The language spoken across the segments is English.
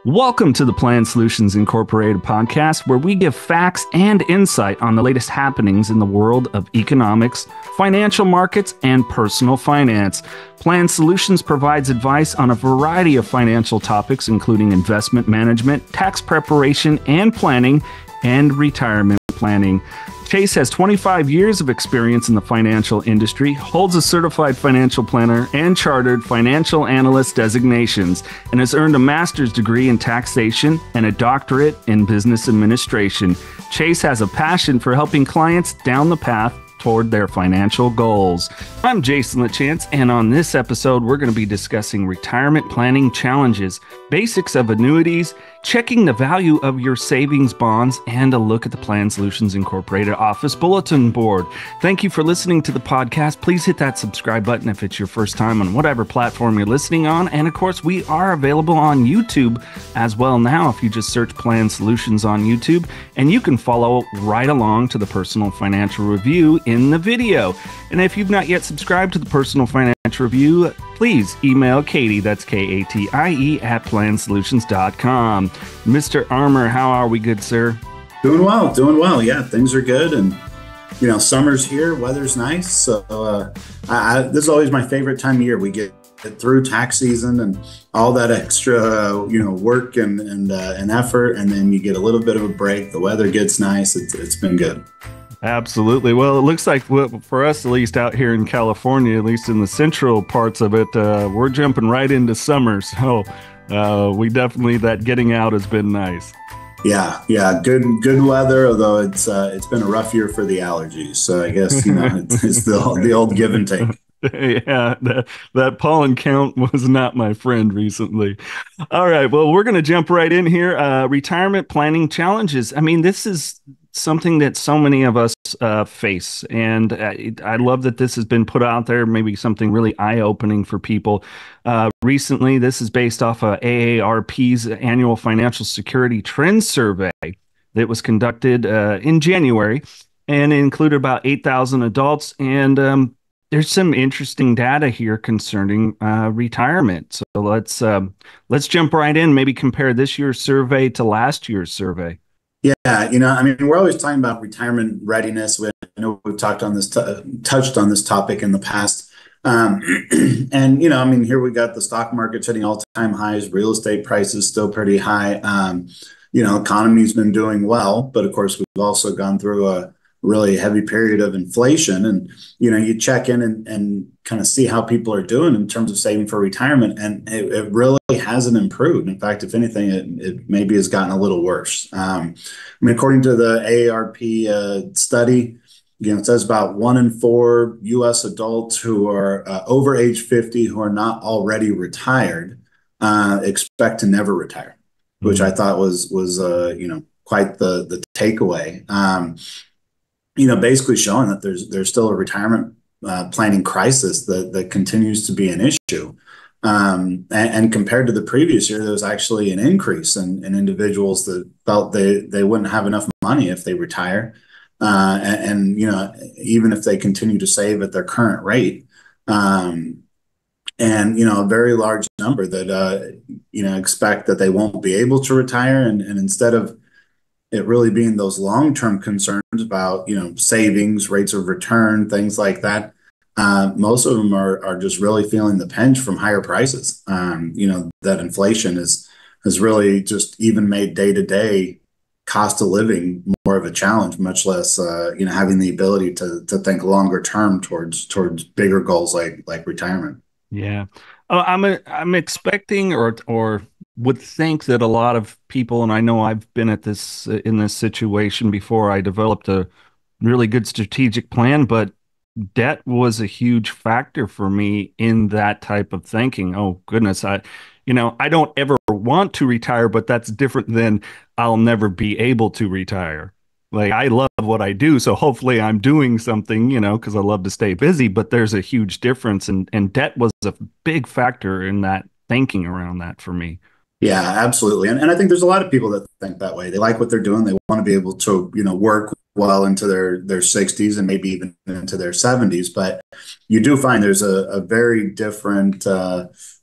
Welcome to the Plan Solutions Incorporated podcast, where we give facts and insight on the latest happenings in the world of economics, financial markets, and personal finance. Plan Solutions provides advice on a variety of financial topics, including investment management, tax preparation and planning, and retirement planning. Chase has 25 years of experience in the financial industry, holds a certified financial planner and chartered financial analyst designations, and has earned a master's degree in taxation and a doctorate in business administration. Chase has a passion for helping clients down the path toward their financial goals. I'm Jason LaChance, and on this episode, we're going to be discussing retirement planning challenges, basics of annuities, checking the value of your savings bonds, and a look at the Plan Solutions Incorporated office bulletin board. Thank you for listening to the podcast. Please hit that subscribe button if it's your first time on whatever platform you're listening on. And of course, we are available on YouTube as well now if you just search Plan Solutions on YouTube, and you can follow right along to the personal financial review in the video. And if you've not yet subscribed to the personal financial review, please email Katie, that's Katie, at plansolutions.com. Mr. Armour, how are we, good sir? Doing well. Yeah, things are good. And, summer's here, weather's nice. So this is always my favorite time of year. We get through tax season and all that extra, work and effort. And then you get a little bit of a break. The weather gets nice. It's been good. Absolutely. Well, it looks like for us, at least out here in California, at least in the central parts of it, we're jumping right into summer. So we definitely, that getting out has been nice. Yeah. Good weather, although it's been a rough year for the allergies. So I guess, it's the old give and take. Yeah, that pollen count was not my friend recently. All right. Well, we're going to jump right in here. Retirement planning challenges. I mean, this is something that so many of us face. And I love that this has been put out there, maybe something really eye-opening for people. Recently, this is based off of AARP's annual Financial Security Trends Survey that was conducted in January, and it included about 8,000 adults. And there's some interesting data here concerning retirement. So let's jump right in, maybe compare this year's survey to last year's survey. Yeah, we're always talking about retirement readiness. I know we've touched on this topic in the past. And, here we got the stock market hitting all-time highs, real estate prices still pretty high. Economy's been doing well, but of course, we've also gone through a really heavy period of inflation. And, you check in and kind of see how people are doing in terms of saving for retirement. And it really hasn't improved. In fact, if anything, it maybe has gotten a little worse. According to the AARP study, it says about 1 in 4 U.S. adults who are over age 50 who are not already retired expect to never retire, which I thought was quite the takeaway. Basically showing that there's still a retirement planning crisis that continues to be an issue. And compared to the previous year, there was actually an increase in individuals that felt they wouldn't have enough money if they retire. And even if they continue to save at their current rate. And, a very large number that, expect that they won't be able to retire. And instead of it really being those long-term concerns about, savings, rates of return, things like that, most of them are just really feeling the pinch from higher prices. That inflation has really just even made day-to-day cost of living more of a challenge, much less, having the ability to think longer term towards bigger goals like retirement. Yeah. I'm expecting or would think that a lot of people, and I know I've been in this situation before, I developed a really good strategic plan, but debt was a huge factor for me in that type of thinking. Oh goodness, I don't ever want to retire, but that's different than I'll never be able to retire. Like, I love what I do, so hopefully I'm doing something, because I love to stay busy, but there's a huge difference, and debt was a big factor in that thinking around that for me. Yeah, absolutely. And I think there's a lot of people that think that way. They like what they're doing. They want to be able to, work well into their 60s and maybe even into their 70s. But you do find there's a very different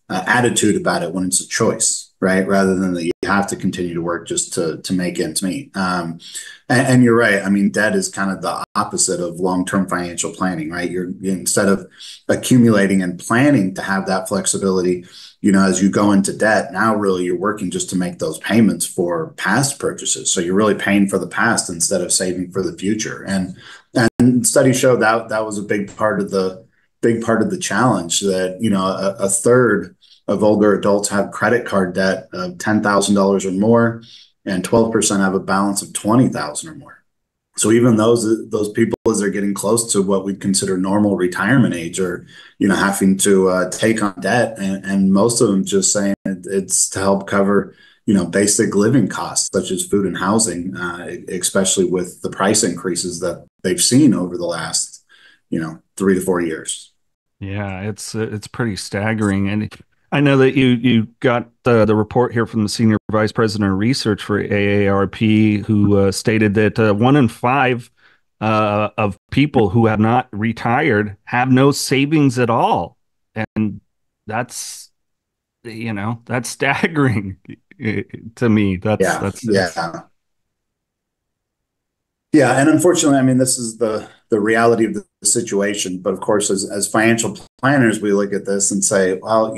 attitude about it when it's a choice, right? Rather than that you have to continue to work just to make ends meet. And you're right. I mean, debt is kind of the opposite of long-term financial planning, right? You're instead of accumulating and planning to have that flexibility, as you go into debt, now really you're working just to make those payments for past purchases. So you're really paying for the past instead of saving for the future. And studies show that that was a big part of the challenge, that a third of older adults have credit card debt of $10,000 or more, and 12% have a balance of 20,000 or more. So even those people, as they're getting close to what we'd consider normal retirement age, are having to take on debt, and most of them just saying it's to help cover basic living costs such as food and housing, especially with the price increases that they've seen over the last 3 to 4 years. Yeah, it's pretty staggering. And I know that you got the report here from the senior vice president of research for AARP, who stated that 1 in 5 of people who have not retired have no savings at all, and that's that's staggering to me. That's Yeah, that's yeah. Yeah, and unfortunately, I mean, this is the reality of the situation. But of course, as financial planners, we look at this and say, well,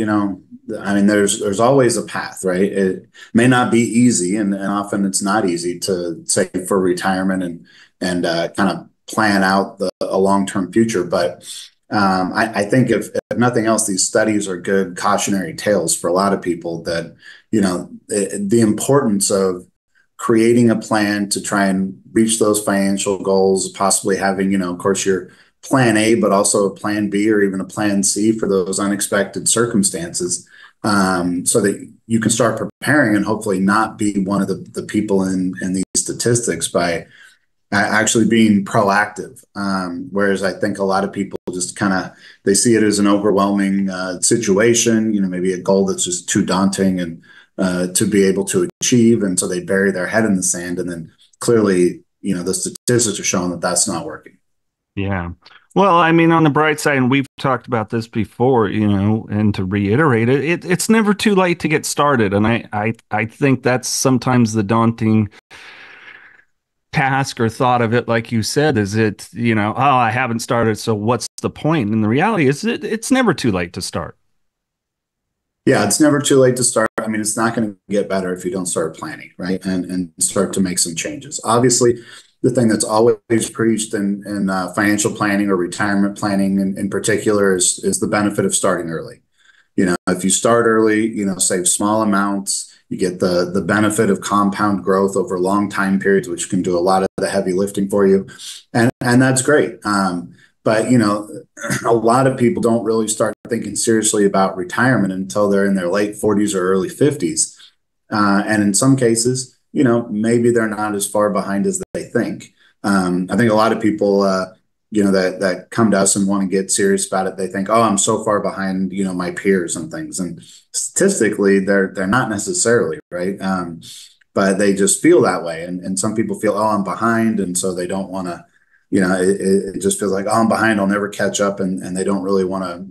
I mean, there's always a path, right? It may not be easy, and often it's not easy to save for retirement and kind of plan out a long-term future. But I think if nothing else, these studies are good cautionary tales for a lot of people that the importance of creating a plan to try and reach those financial goals, possibly having, of course, your plan A, but also a plan B or even a plan C for those unexpected circumstances, so that you can start preparing and hopefully not be one of the people in these statistics by actually being proactive. Whereas I think a lot of people just kind of, they see it as an overwhelming situation, maybe a goal that's just too daunting and to be able to achieve. And so they bury their head in the sand. And then clearly, the statistics are showing that that's not working. Yeah. Well, I mean, on the bright side, and we've talked about this before, and to reiterate it's never too late to get started. And I think that's sometimes the daunting task or thought of it, like you said, is it, oh, I haven't started, so what's the point? And the reality is it's never too late to start. Yeah, it's never too late to start. I mean, it's not going to get better if you don't start planning, right? And start to make some changes. Obviously, the thing that's always preached in financial planning or retirement planning in particular is the benefit of starting early. If you start early, save small amounts, you get the benefit of compound growth over long time periods, which can do a lot of the heavy lifting for you. And that's great. But a lot of people don't really start thinking seriously about retirement until they're in their late 40s or early 50s. And in some cases, maybe they're not as far behind as they think. I think a lot of people, that come to us and want to get serious about it, they think, oh, I'm so far behind, my peers and things. And statistically, they're not necessarily, right? But they just feel that way. And some people feel, oh, I'm behind. And so they don't want to, it just feels like, oh, I'm behind, I'll never catch up. And they don't really want to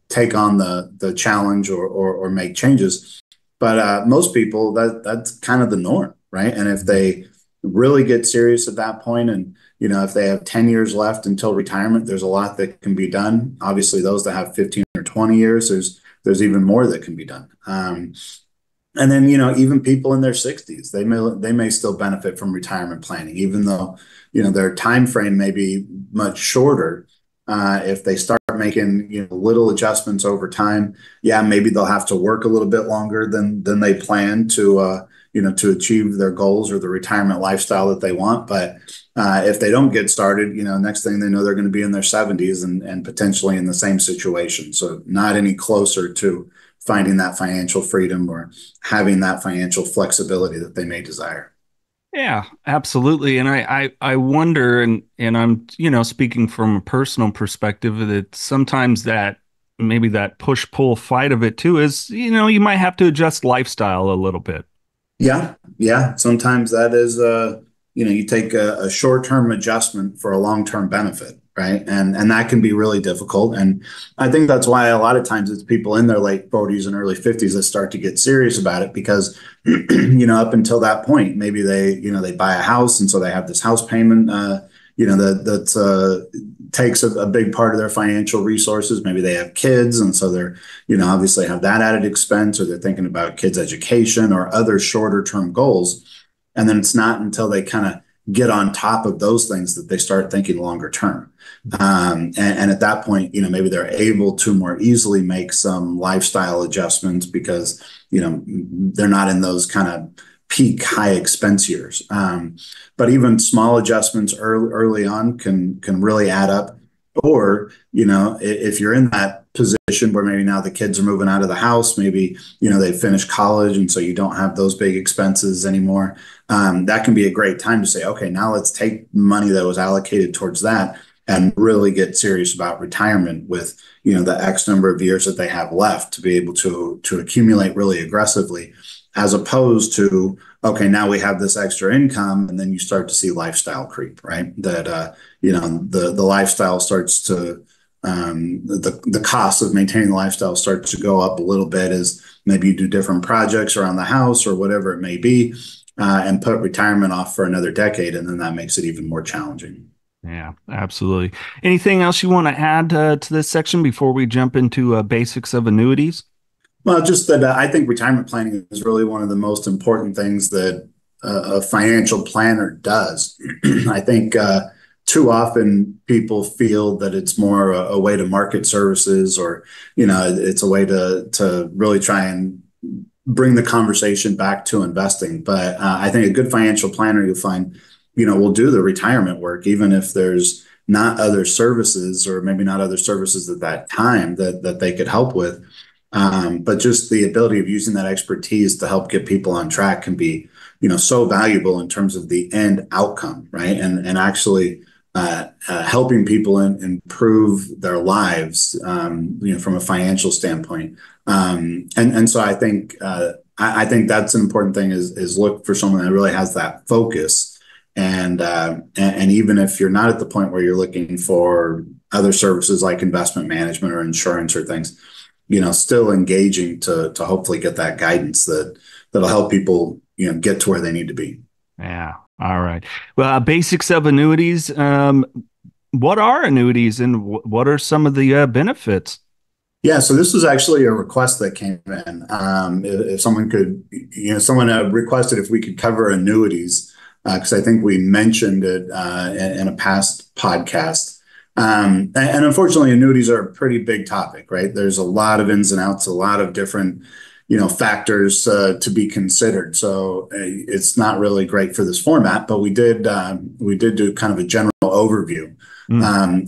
take on the challenge or make changes. But most people, that's kind of the norm, right? And if they really get serious at that point, and if they have 10 years left until retirement, there's a lot that can be done. Obviously, those that have 15 or 20 years, there's even more that can be done. And then, even people in their 60s, they may still benefit from retirement planning, even though, their time frame may be much shorter. If they start making, little adjustments over time, yeah, maybe they'll have to work a little bit longer than they plan to achieve their goals or the retirement lifestyle that they want. But if they don't get started, next thing they know, they're going to be in their 70s and potentially in the same situation. So not any closer to finding that financial freedom or having that financial flexibility that they may desire. Yeah, absolutely. And I wonder, and I'm, speaking from a personal perspective, that sometimes that maybe that push pull fight of it too is, you might have to adjust lifestyle a little bit. Yeah, yeah. Sometimes that is, you take a short-term adjustment for a long-term benefit. right? And that can be really difficult. And I think that's why a lot of times it's people in their late 40s and early 50s that start to get serious about it because, up until that point, maybe they buy a house and so they have this house payment, that takes a big part of their financial resources. Maybe they have kids and so they're, obviously have that added expense or they're thinking about kids' education or other shorter term goals. And then it's not until they kind of get on top of those things that they start thinking longer term. And at that point, maybe they're able to more easily make some lifestyle adjustments because, they're not in those kind of peak high expense years. But even small adjustments early on can really add up. Or, if you're in that position where maybe now the kids are moving out of the house, maybe, they finished college and so you don't have those big expenses anymore. That can be a great time to say, okay, now let's take money that was allocated towards that and really get serious about retirement with, the X number of years that they have left to be able to accumulate really aggressively, as opposed to, okay, now we have this extra income, and then you start to see lifestyle creep, right? That the lifestyle starts to the cost of maintaining the lifestyle starts to go up a little bit as maybe you do different projects around the house or whatever it may be, and put retirement off for another decade, and then that makes it even more challenging. Yeah, absolutely. Anything else you want to add to this section before we jump into basics of annuities? Well, just that I think retirement planning is really one of the most important things that a financial planner does. I think too often people feel that it's more a way to market services or, it's a way to really try and bring the conversation back to investing. But I think a good financial planner you'll find, will do the retirement work, even if there's not other services or maybe not other services at that time that they could help with. But just the ability of using that expertise to help get people on track can be, so valuable in terms of the end outcome, right? And actually helping people improve their lives, from a financial standpoint. And so I think that's an important thing is look for someone that really has that focus. And even if you're not at the point where you're looking for other services like investment management or insurance or things, still engaging to hopefully get that guidance that'll help people, get to where they need to be. Yeah. All right. Well, basics of annuities. What are annuities and what are some of the benefits? Yeah, so this was actually a request that came in. If someone could, someone requested if we could cover annuities, because I think we mentioned it in a past podcast. And unfortunately, annuities are a pretty big topic, right? There's a lot of ins and outs, a lot of different, factors to be considered. So it's not really great for this format, but we did do kind of a general overview.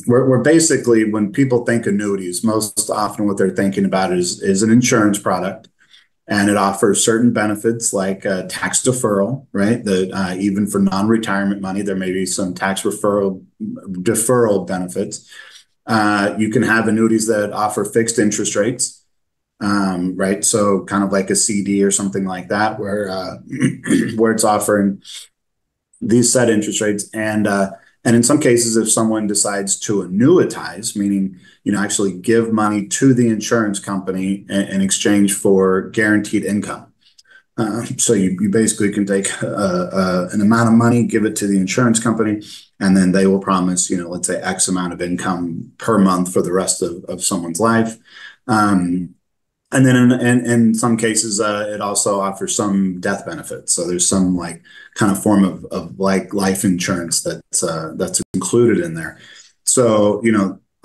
Where basically when people think annuities, most often what they're thinking about is an insurance product. And it offers certain benefits like tax deferral, right? That even for non-retirement money, there may be some tax deferral benefits. You can have annuities that offer fixed interest rates, right? So kind of like a CD or something like that, where where it's offering these set interest rates. And in some cases, if someone decides to annuitize, meaning, actually give money to the insurance company in exchange for guaranteed income. So you basically can take an amount of money, give it to the insurance company, and then they will promise, let's say X amount of income per month for the rest of someone's life. And then in some cases, it also offers some death benefits. So there's some like kind of form of like life insurance that's included in there. So,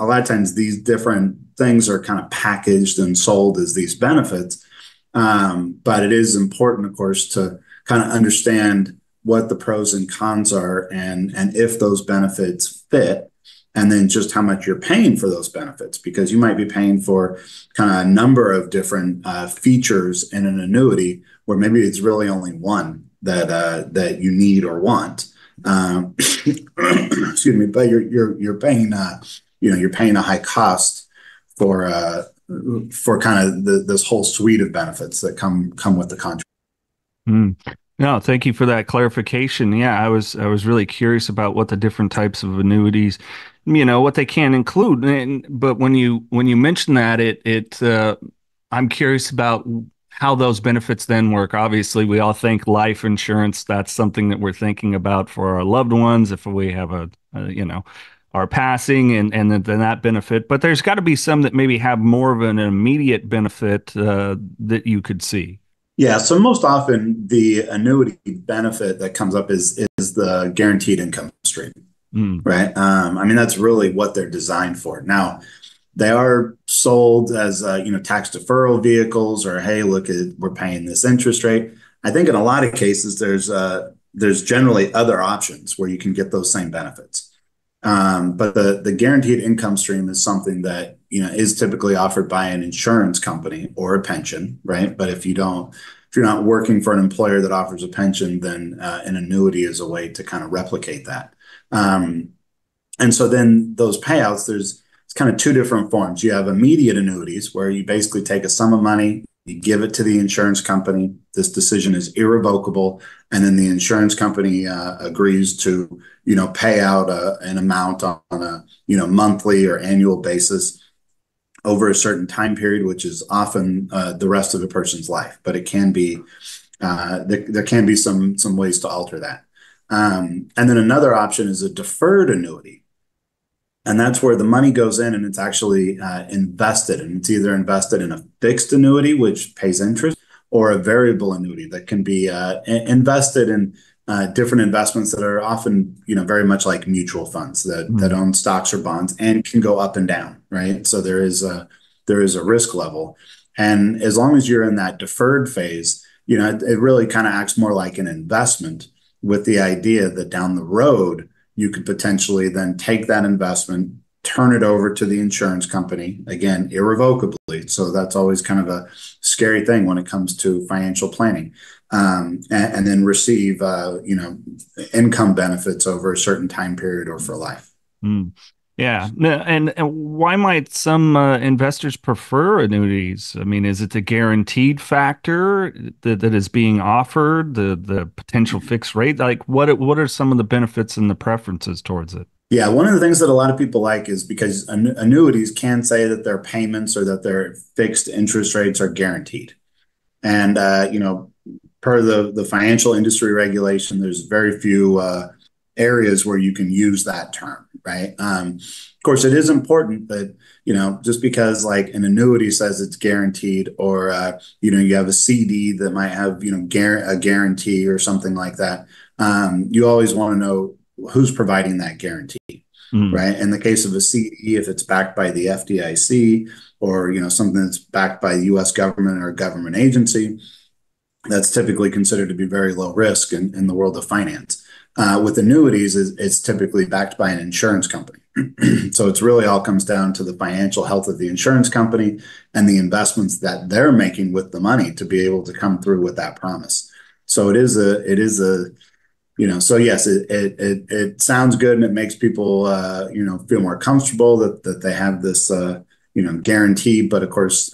a lot of times these different things are kind of packaged and sold as these benefits. But it is important, of course, to kind of understand what the pros and cons are and if those benefits fit. And then just how much you're paying for those benefits, because you might be paying for kind of a number of different features in an annuity where maybe it's really only one that you need or want. Excuse me, but you're paying you're paying a high cost for kind of this whole suite of benefits that come with the contract. Mm. No, thank you for that clarification. Yeah, I was really curious about what the different types of annuities what they can include. But when you mention that, I'm curious about how those benefits then work. Obviously, we all think life insurance, that's something that we're thinking about for our loved ones if we have our passing and then that benefit. But there's got to be some that maybe have more of an immediate benefit that you could see. Yeah, so most often the annuity benefit that comes up is the guaranteed income stream, Mm, right? I mean, that's really what they're designed for. Now, they are sold as tax deferral vehicles, or hey, look at we're paying this interest rate. I think in a lot of cases there's generally other options where you can get those same benefits. But the guaranteed income stream is something that is typically offered by an insurance company or a pension, right? But if you're not working for an employer that offers a pension, then an annuity is a way to kind of replicate that. Um, and so then those payouts, it's kind of two different forms. You have immediate annuities where you basically take a sum of money, you give it to the insurance company. This decision is irrevocable, and then the insurance company agrees to, pay out an amount on a, monthly or annual basis over a certain time period, which is often the rest of a person's life. But it can be there can be some ways to alter that. And then another option is a deferred annuity. And that's where the money goes in and it's actually invested. And it's either invested in a fixed annuity, which pays interest, or a variable annuity that can be invested in different investments that are often, very much like mutual funds that mm, own stocks or bonds and can go up and down, right? So there is a risk level. And as long as you're in that deferred phase, it really kind of acts more like an investment with the idea that down the road, you could potentially then take that investment, turn it over to the insurance company, again, irrevocably. So that's always kind of a scary thing when it comes to financial planning, and then receive, income benefits over a certain time period or for life. mm. Yeah. And why might some investors prefer annuities? I mean, is it the guaranteed factor that is being offered, the potential fixed rate? Like, what are some of the benefits and the preferences towards it? Yeah, one of the things that a lot of people like is because annuities can say that their payments or that their fixed interest rates are guaranteed. And per the financial industry regulation, there's very few areas where you can use that term, right? Of course, it is important that just because like an annuity says it's guaranteed, or you have a CD that might have a guarantee or something like that. You always want to know who's providing that guarantee, Mm, right? In the case of a CD, if it's backed by the FDIC or something that's backed by the U.S. government or a government agency, that's typically considered to be very low risk in the world of finance. With annuities, it's typically backed by an insurance company. So it's really all comes down to the financial health of the insurance company and the investments that they're making with the money to be able to come through with that promise. So it is a so yes, it sounds good and it makes people feel more comfortable that they have this guarantee. But of course,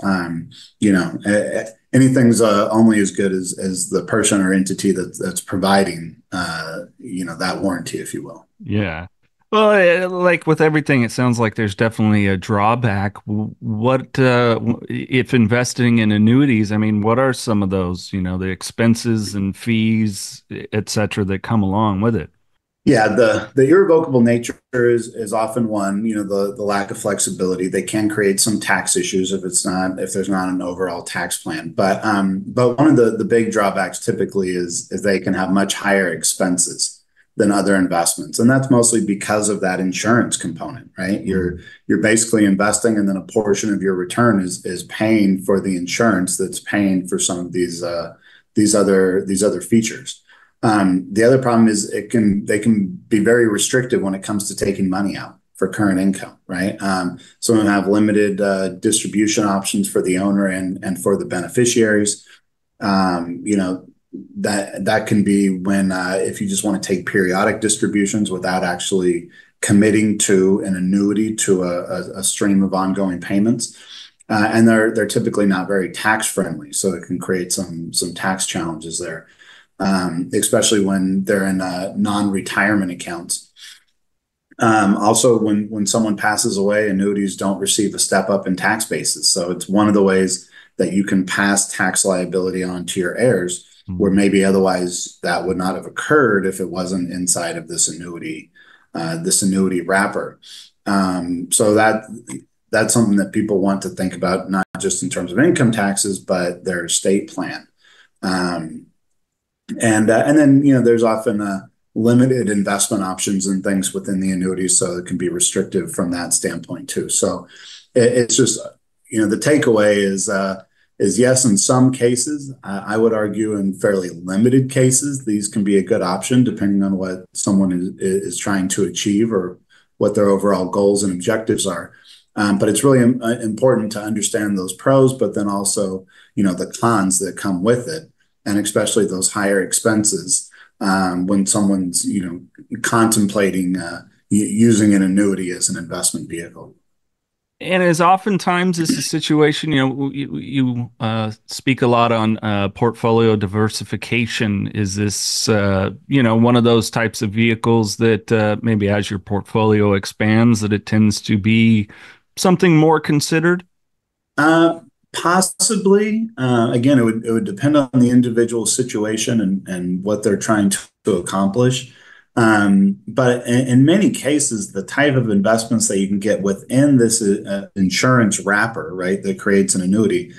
anything's only as good as the person or entity that's providing that warranty, if you will. yeah. Well, like with everything, it sounds like there's definitely a drawback. What if investing in annuities? I mean, what are some of those, the expenses and fees, et cetera, that come along with it? Yeah, the irrevocable nature is often one, the lack of flexibility. They can create some tax issues if there's not an overall tax plan. But one of the big drawbacks typically is they can have much higher expenses than other investments. And that's mostly because of that insurance component, right? You're basically investing, and then a portion of your return is paying for the insurance that's paying for some of these other features. The other problem is they can be very restrictive when it comes to taking money out for current income, right? Some of them have limited distribution options for the owner and for the beneficiaries. That can be when if you just want to take periodic distributions without actually committing to an annuity to a stream of ongoing payments. And they're typically not very tax friendly, so it can create some tax challenges there, especially when they're in non-retirement accounts. Also, when someone passes away, annuities don't receive a step up in tax basis. So it's one of the ways that you can pass tax liability on to your heirs, where Mm. maybe otherwise that would not have occurred if it wasn't inside of this annuity wrapper. So that's something that people want to think about, not just in terms of income taxes, but their estate plan. Um, and then there's often limited investment options and things within the annuities, so it can be restrictive from that standpoint too. So it's just the takeaway is yes, in some cases, I would argue in fairly limited cases, these can be a good option depending on what someone is trying to achieve or what their overall goals and objectives are. But it's really important to understand those pros, but then also the cons that come with it, and especially those higher expenses when someone's contemplating using an annuity as an investment vehicle. And as oftentimes is the situation, you speak a lot on portfolio diversification. Is this, one of those types of vehicles that maybe as your portfolio expands, that it tends to be something more considered? Uh, Possibly. Again, it would depend on the individual situation and what they're trying to accomplish. But in many cases, the type of investments that you can get within this insurance wrapper, right, that creates an annuity,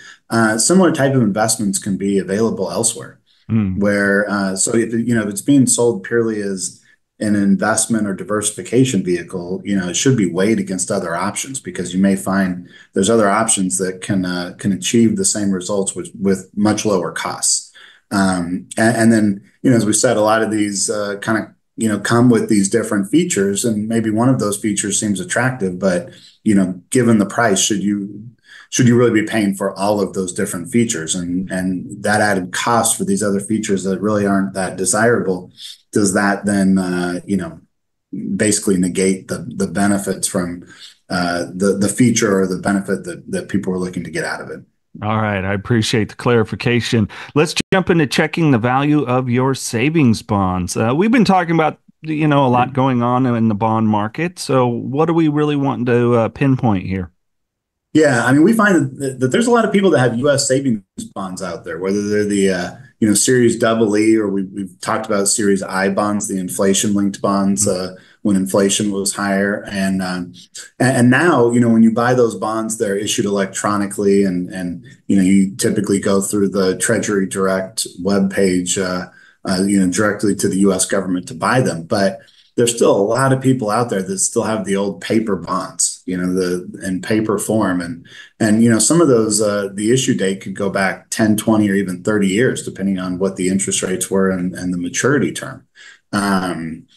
similar type of investments can be available elsewhere. Mm. Where so if it's being sold purely as an investment or diversification vehicle, it should be weighed against other options, because you may find there's other options that can achieve the same results with much lower costs. And then as we said, a lot of these kind of come with these different features, and maybe one of those features seems attractive, but given the price, should you really be paying for all of those different features, and that added cost for these other features that really aren't that desirable? Does that then basically negate the benefits from the feature or the benefit that people are looking to get out of it? All right, I appreciate the clarification. Let's jump into checking the value of your savings bonds. We've been talking about, a lot going on in the bond market. So, what do we really want to pinpoint here? Yeah, I mean, we find that there's a lot of people that have U.S. savings bonds out there, whether they're the Series Double E, or we've talked about Series I bonds, the inflation-linked bonds when inflation was higher, and now when you buy those bonds, they're issued electronically, and you typically go through the Treasury Direct webpage, directly to the U.S. government to buy them, but there's still a lot of people out there that still have the old paper bonds, the in paper form. And some of those, the issue date could go back 10, 20, or even 30 years, depending on what the interest rates were and the maturity term. And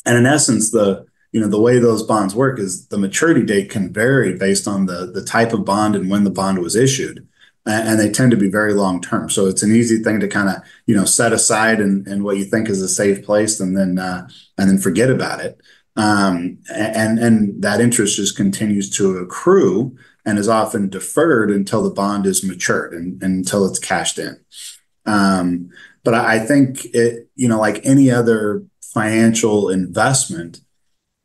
in essence, the way those bonds work is the maturity date can vary based on the type of bond and when the bond was issued. And they tend to be very long term. So it's an easy thing to kind of, set aside and what you think is a safe place, and then forget about it. And that interest just continues to accrue and is often deferred until the bond is matured and until it's cashed in. But I think like any other financial investment,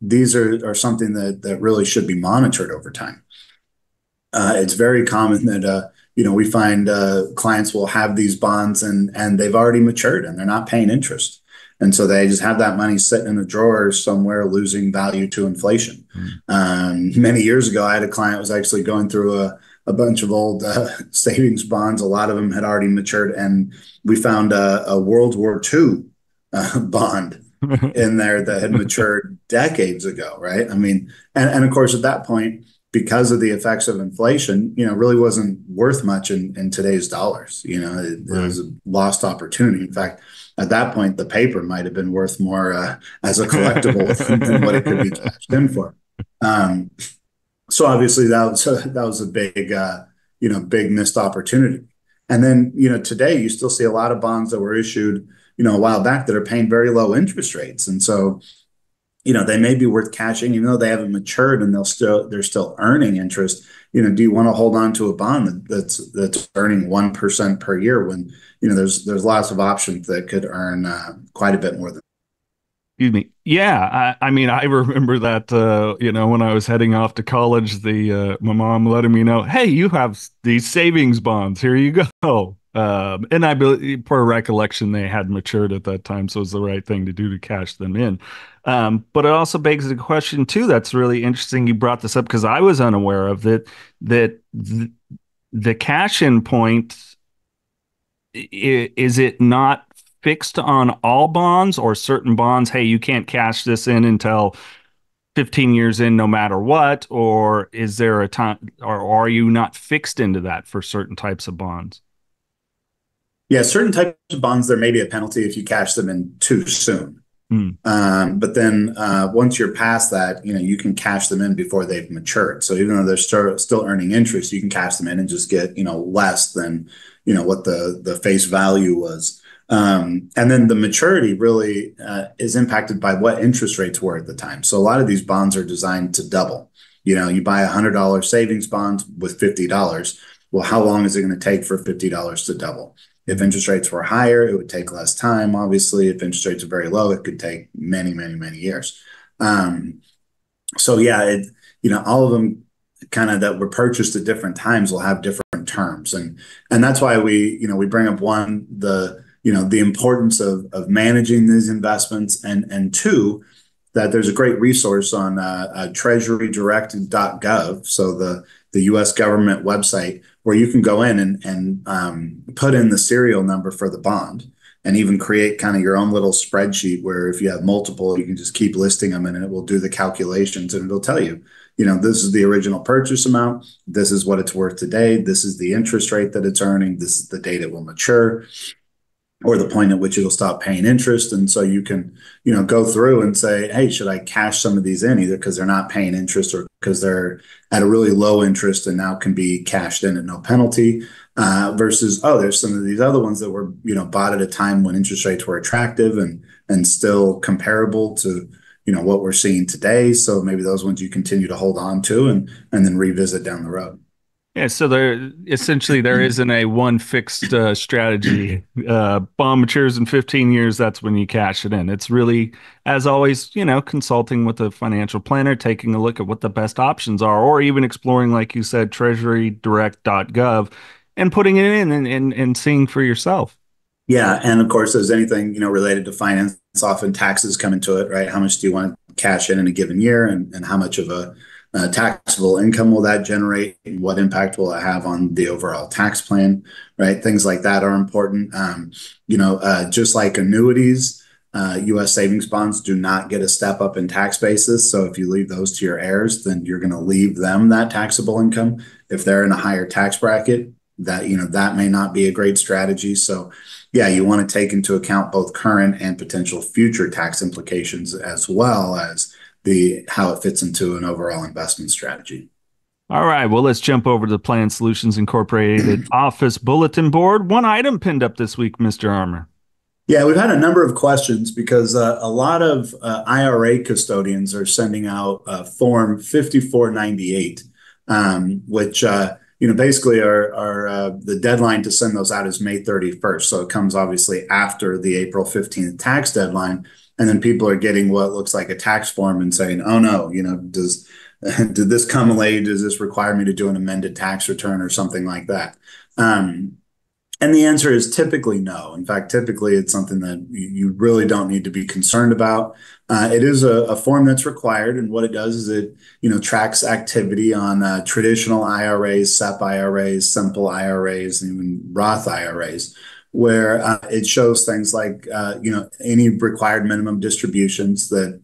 these are something that really should be monitored over time. It's very common that we find clients will have these bonds and they've already matured and they're not paying interest. And so they just have that money sitting in a drawer somewhere, losing value to inflation. Many years ago, I had a client who was actually going through a bunch of old savings bonds. A lot of them had already matured, and we found a World War II bond in there that had matured decades ago, right? I mean, and of course, at that point, because of the effects of inflation, really wasn't worth much in today's dollars. It was a lost opportunity. In fact, at that point, the paper might have been worth more as a collectible than what it could be cashed in for. So obviously that was a big missed opportunity. And then today you still see a lot of bonds that were issued a while back that are paying very low interest rates, and so they may be worth cashing, even though they haven't matured and they're still earning interest. Do you want to hold on to a bond that's earning 1% per year when there's lots of options that could earn quite a bit more than. Excuse me. Yeah, I mean, I remember that, when I was heading off to college, my mom letting me know, hey, you have these savings bonds. Here you go. And I believe, per recollection, they had matured at that time, so it was the right thing to do to cash them in. But it also begs the question too. That's really interesting. You brought this up because I was unaware of it. That the cash in point, is it not fixed on all bonds or certain bonds? Hey, you can't cash this in until 15 years in, no matter what. Or is there a time, or are you not fixed into that for certain types of bonds? Yeah, certain types of bonds, there may be a penalty if you cash them in too soon. Hmm. But then once you're past that, you can cash them in before they've matured. So even though they're still earning interest, you can cash them in and just get, less than, what the face value was. And then the maturity really is impacted by what interest rates were at the time. So a lot of these bonds are designed to double. You buy $100 savings bond with $50. Well, how long is it going to take for $50 to double? If interest rates were higher, it would take less time. Obviously, if interest rates are very low, it could take many, many, many years. So yeah, all of them kind of that were purchased at different times will have different terms, and that's why we bring up one, the importance of managing these investments, and two, that there's a great resource on treasurydirect.gov, so the U.S. government website, where you can go in and put in the serial number for the bond, and even create kind of your own little spreadsheet where if you have multiple, you can just keep listing them and it will do the calculations, and it'll tell you, this is the original purchase amount, this is what it's worth today, this is the interest rate that it's earning, this is the date it will mature, or the point at which it'll stop paying interest. And so you can, go through and say, hey, should I cash some of these in, either because they're not paying interest or because they're at a really low interest and now can be cashed in at no penalty, versus, oh, there's some of these other ones that were, bought at a time when interest rates were attractive and still comparable to, what we're seeing today. So maybe those ones you continue to hold on to and then revisit down the road. Yeah, so there isn't a one fixed strategy. Bond matures in 15 years, that's when you cash it in. It's really, as always, consulting with a financial planner, taking a look at what the best options are, or even exploring, like you said, treasurydirect.gov and putting it in and seeing for yourself. Yeah, and of course, there's anything related to finance. Often taxes come into it, right? How much do you want to cash in a given year, and how much of a taxable income will that generate, and what impact will it have on the overall tax plan, right? Things like that are important. Just like annuities, U.S. savings bonds do not get a step up in tax basis. So if you leave those to your heirs, then you're going to leave them that taxable income. If they're in a higher tax bracket, that may not be a great strategy. So yeah, you want to take into account both current and potential future tax implications, as well as how it fits into an overall investment strategy. All right, well, let's jump over to the Plan Solutions Incorporated office bulletin board. One item pinned up this week, Mr. Armour. Yeah, we've had a number of questions because a lot of IRA custodians are sending out Form 5498, which basically are the deadline to send those out is May 31st. So it comes obviously after the April 15th tax deadline. And then people are getting what looks like a tax form and saying, oh no, did this come late? Does this require me to do an amended tax return or something like that? And the answer is typically no. In fact, typically it's something that you really don't need to be concerned about. It is a form that's required, and what it does is it, tracks activity on traditional IRAs, SEP IRAs, simple IRAs, and even Roth IRAs, where it shows things like, any required minimum distributions that,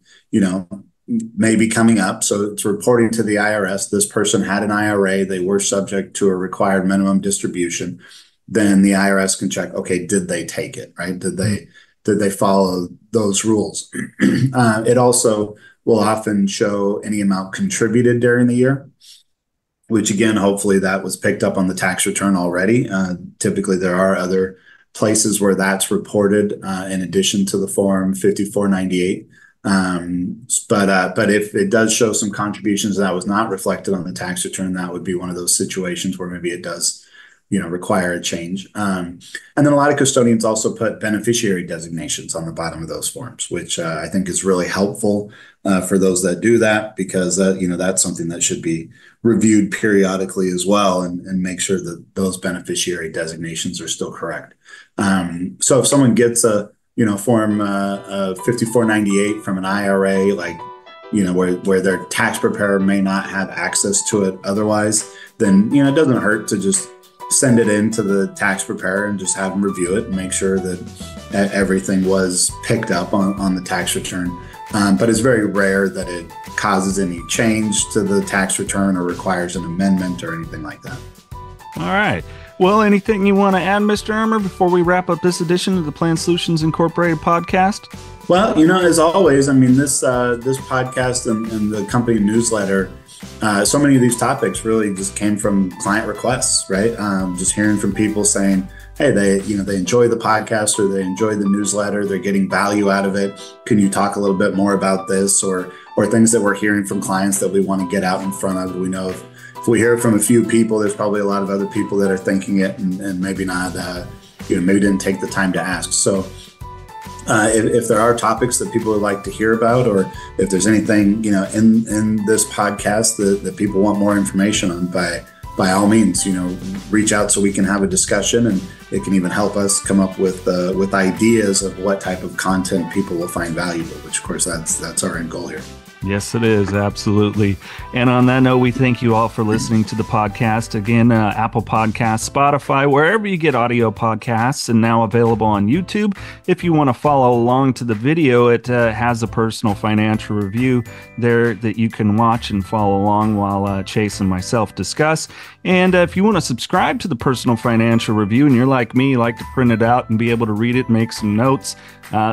may be coming up. So it's reporting to the IRS, this person had an IRA, they were subject to a required minimum distribution. Then the IRS can check, okay, did they take it, right? Did they follow those rules? It also will often show any amount contributed during the year, which again, hopefully that was picked up on the tax return already. Typically there are other places where that's reported in addition to the Form 5498. But if it does show some contributions that was not reflected on the tax return, that would be one of those situations where maybe it does require a change. And then a lot of custodians also put beneficiary designations on the bottom of those forms, which I think is really helpful for those that do that, because that's something that should be reviewed periodically as well, and make sure that those beneficiary designations are still correct. So if someone gets a form 5498 from an IRA, where their tax preparer may not have access to it otherwise, then it doesn't hurt to just send it in to the tax preparer and just have them review it and make sure that everything was picked up on the tax return. But it's very rare that it causes any change to the tax return or requires an amendment or anything like that. All right. Well, anything you want to add, Mr. Ermer, before we wrap up this edition of the Plan Solutions Incorporated podcast? Well, as always, this podcast and the company newsletter, so many of these topics really just came from client requests, right? Just hearing from people saying, hey, they enjoy the podcast or they enjoy the newsletter, they're getting value out of it. Can you talk a little bit more about this, or things that we're hearing from clients that we want to get out in front of? We know if we hear from a few people, there's probably a lot of other people that are thinking it and maybe not, maybe didn't take the time to ask. So if there are topics that people would like to hear about, or if there's anything, in this podcast that people want more information on, by all means, reach out so we can have a discussion, and it can even help us come up with ideas of what type of content people will find valuable, which of course that's our end goal here. Yes, it is. Absolutely. And on that note, we thank you all for listening to the podcast. Again, Apple Podcasts, Spotify, wherever you get audio podcasts, and now available on YouTube. If you want to follow along to the video, it has a personal financial review there that you can watch and follow along while Chase and myself discuss. And if you want to subscribe to the personal financial review and you're like me, you like to print it out and be able to read it, make some notes,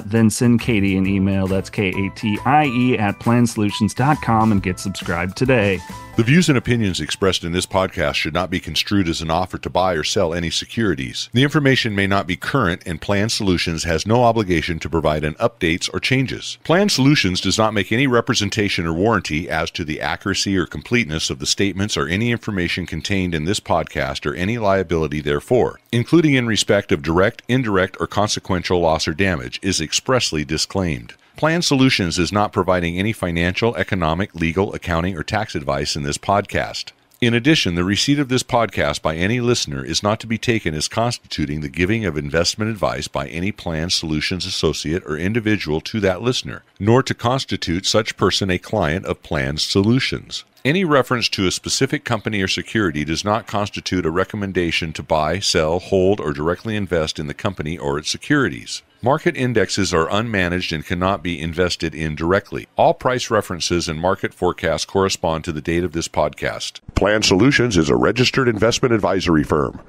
then send Katie an email. That's KATIE at plansolutions.com and get subscribed today. The views and opinions expressed in this podcast should not be construed as an offer to buy or sell any securities. The information may not be current, and Plan Solutions has no obligation to provide an updates or changes. Plan Solutions does not make any representation or warranty as to the accuracy or completeness of the statements or any information contained in this podcast, or any liability therefore, including in respect of direct, indirect, or consequential loss or damage, is expressly disclaimed. Plan Solutions is not providing any financial, economic, legal, accounting, or tax advice in this podcast. In addition, the receipt of this podcast by any listener is not to be taken as constituting the giving of investment advice by any Plan Solutions associate or individual to that listener, nor to constitute such person a client of Plan Solutions. Any reference to a specific company or security does not constitute a recommendation to buy, sell, hold, or directly invest in the company or its securities. Market indexes are unmanaged and cannot be invested in directly. All price references and market forecasts correspond to the date of this podcast. Plan Solutions is a registered investment advisory firm.